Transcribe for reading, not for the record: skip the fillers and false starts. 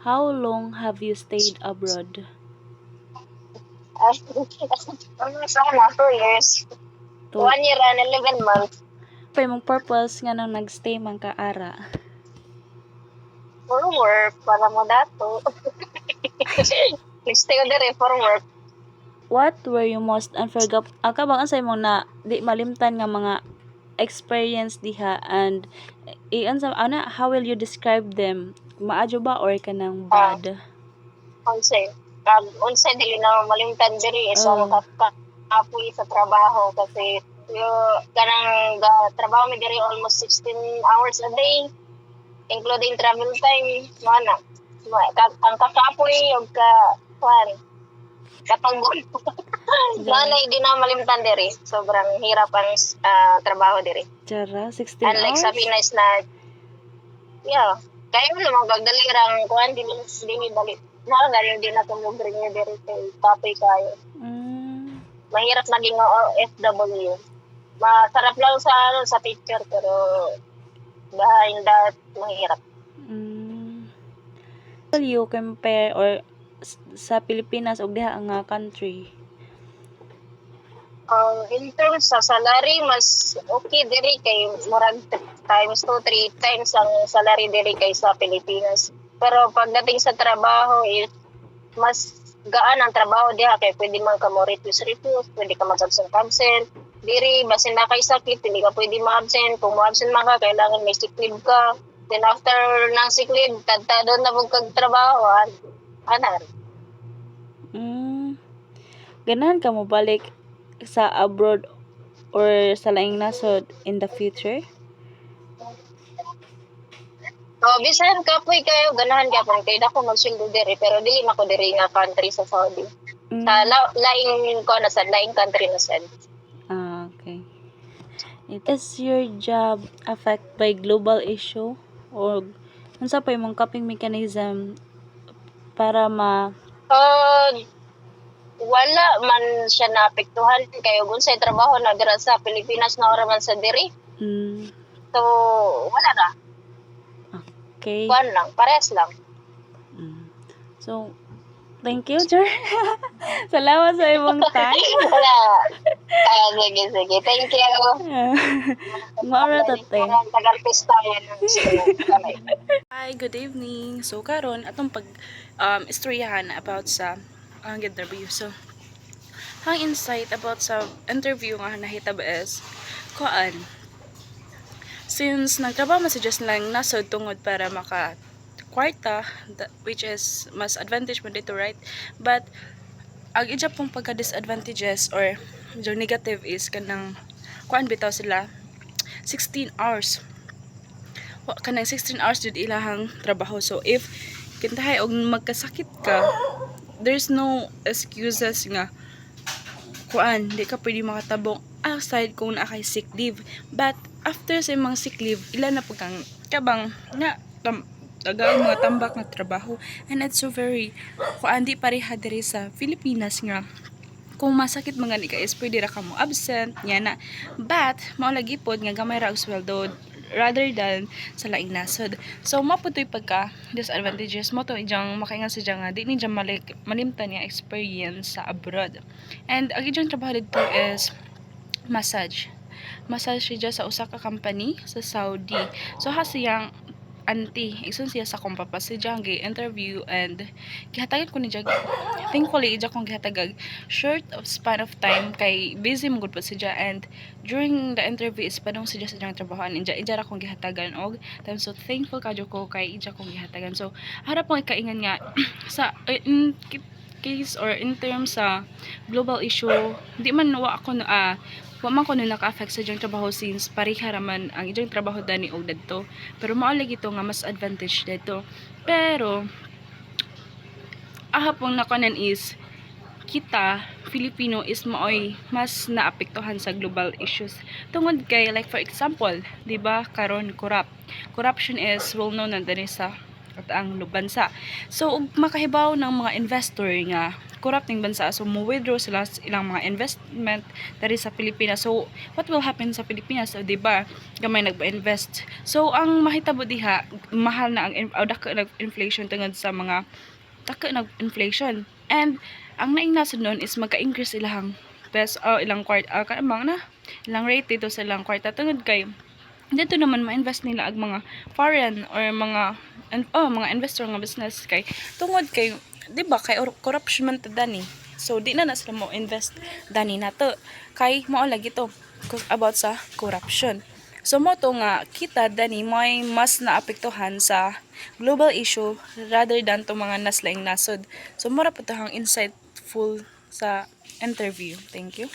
how long have you stayed abroad? Almost ako na 2 years. 1 year and 11 months. Pay mong purpose nga nang nagstay man ka ara. For work, para mo dato. Nagstay ko dire for work. What were you most unforgettable? Kabang ansay mo na di malimtan nga mga experience diha, and how will you describe them? Maadyo ba or kanang bad? Unsay dili na malimtan diri is Oh. kapoy sa trabaho kasi kanang trabaho mi diri almost 16 hours a day including travel time mana ang kakapoy og kapagod nanay di na malimtan diri sobrang hirap ang trabaho diri Tsara, 16 unlike hours? sa Pinas na kaya mo naman gagdalirang kuan dili dali na galing din na tumugring niya diri kay kapoy kayo. Mahirap maging OFW. Masarap lang sa picture pero behind that mahirap. Will you compare or sa Pilipinas og diha nga country? In terms sa salary, mas okay diri kay murag times 2, 3 times ang salary diri kay sa Pilipinas. Pero pagdating sa trabaho is mas gaan ang trabaho diha kay pwede man ka mo refuse, pwede ka mag-absent. Diri basin na kay sakit, hindi ka pwede ma-absent. Kung ma-absent man ka, kailangan may sick leave ka. Then after ng sick leave, doon na mong kagtrabaho. Anan. Ganahan ka mo balik sa abroad or sa laing nasod in the future? Bisan kapoy kayo, ganahan ka po. Kaya ako magsuldo diri, pero dili na ko diri nga country sa Saudi. Sa laing ko na sa laing country na sad. Okay. Is your job affected by global issue or unsa pa imong coping mechanism para wala man siya naapektuhan kayo unsay trabaho na dira sa Pilipinas na ora man sa diri. So wala na. Okay. Kuan lang, parehas lang. So, thank you, Jer. Salamat sa imong time. Wala. Sige. Thank you. Maura tate. Tagarpista yan. Hi, good evening. So karon atong pag istoryahan about sa ang interview. So, ang insight about sa interview nga nahitabo is kuan. Since nagtrabaho man si just lang nasod tungod para maka kwarta, which is mas advantage mo dito, right? But ang ija pong pagka disadvantages or yung negative is kanang kuan bitaw sila 16 hours. Kanang 16 hours jud ilahang trabaho. So if kintahay og magkasakit ka, there's no excuses nga kuan di ka pwede makatabong aside kung naa kay sick leave. But after sa imong sick leave, ilan na po kang kabang nga tagaan mga tambak na trabaho, and it's so very kuan di pareha diri sa Pilipinas nga kung masakit mga ni ka is pwede ra ka mo absent nya na, but mao lagi pod nga gamay ra og sweldo rather than sa laing nasod. So maputoy pagka disadvantages mo to ijang makaingan sa nga di ni malimtan nga experience sa abroad. And ang ijang trabaho dito is massage siya sa usa ka company sa Saudi. So hasiyang auntie, igsoon siya sa kumpapa siya ang interview and gihatagan ko ni jag. Thankfully ija kong gihatagag short of span of time kay busy mo gud pa siya, and during the interview is padong siya sa trabahoan ija ra kong gihatagan og time. So thankful kadyo ko kay ija kong gihatagan. So harap pong ikaingan nga sa in case or in terms sa global issue, di man wa ako wa man ko na naka-affect sa iyang trabaho since pareha raman ang iyang trabaho dani og dadto. Pero mao lagi to nga mas advantage dito. Pero ahapong nakanan is kita Filipino is maoy mas naapektuhan sa global issues tungod kay like for example, di ba karon corruption is well known na diri sa kataang bansa. So ug makahibaw ng mga investor nga corrupt ning bansa, so mo withdraw sila sa ilang mga investment diri sa Pilipinas. So what will happen sa Pilipinas? So, di ba gamay nagba-invest, so ang mahitabo diha mahal na ang dako nag inflation tungod sa mga dako nag inflation, and ang naing nasod nun is magka-increase ilang ilang kanang na ilang rate dito sa ilang kwarta tungod kay dito naman ma-invest nila ag mga foreign or mga investor nga business kay tungod kay di ba kay corruption man ta dani, so di na sila mo invest dani nato kay mao lagi to about sa corruption. So mo to nga kita dani may mas naapektuhan sa global issue rather than to mga naslaing nasod. So mura po to hang insightful sa interview. Thank you.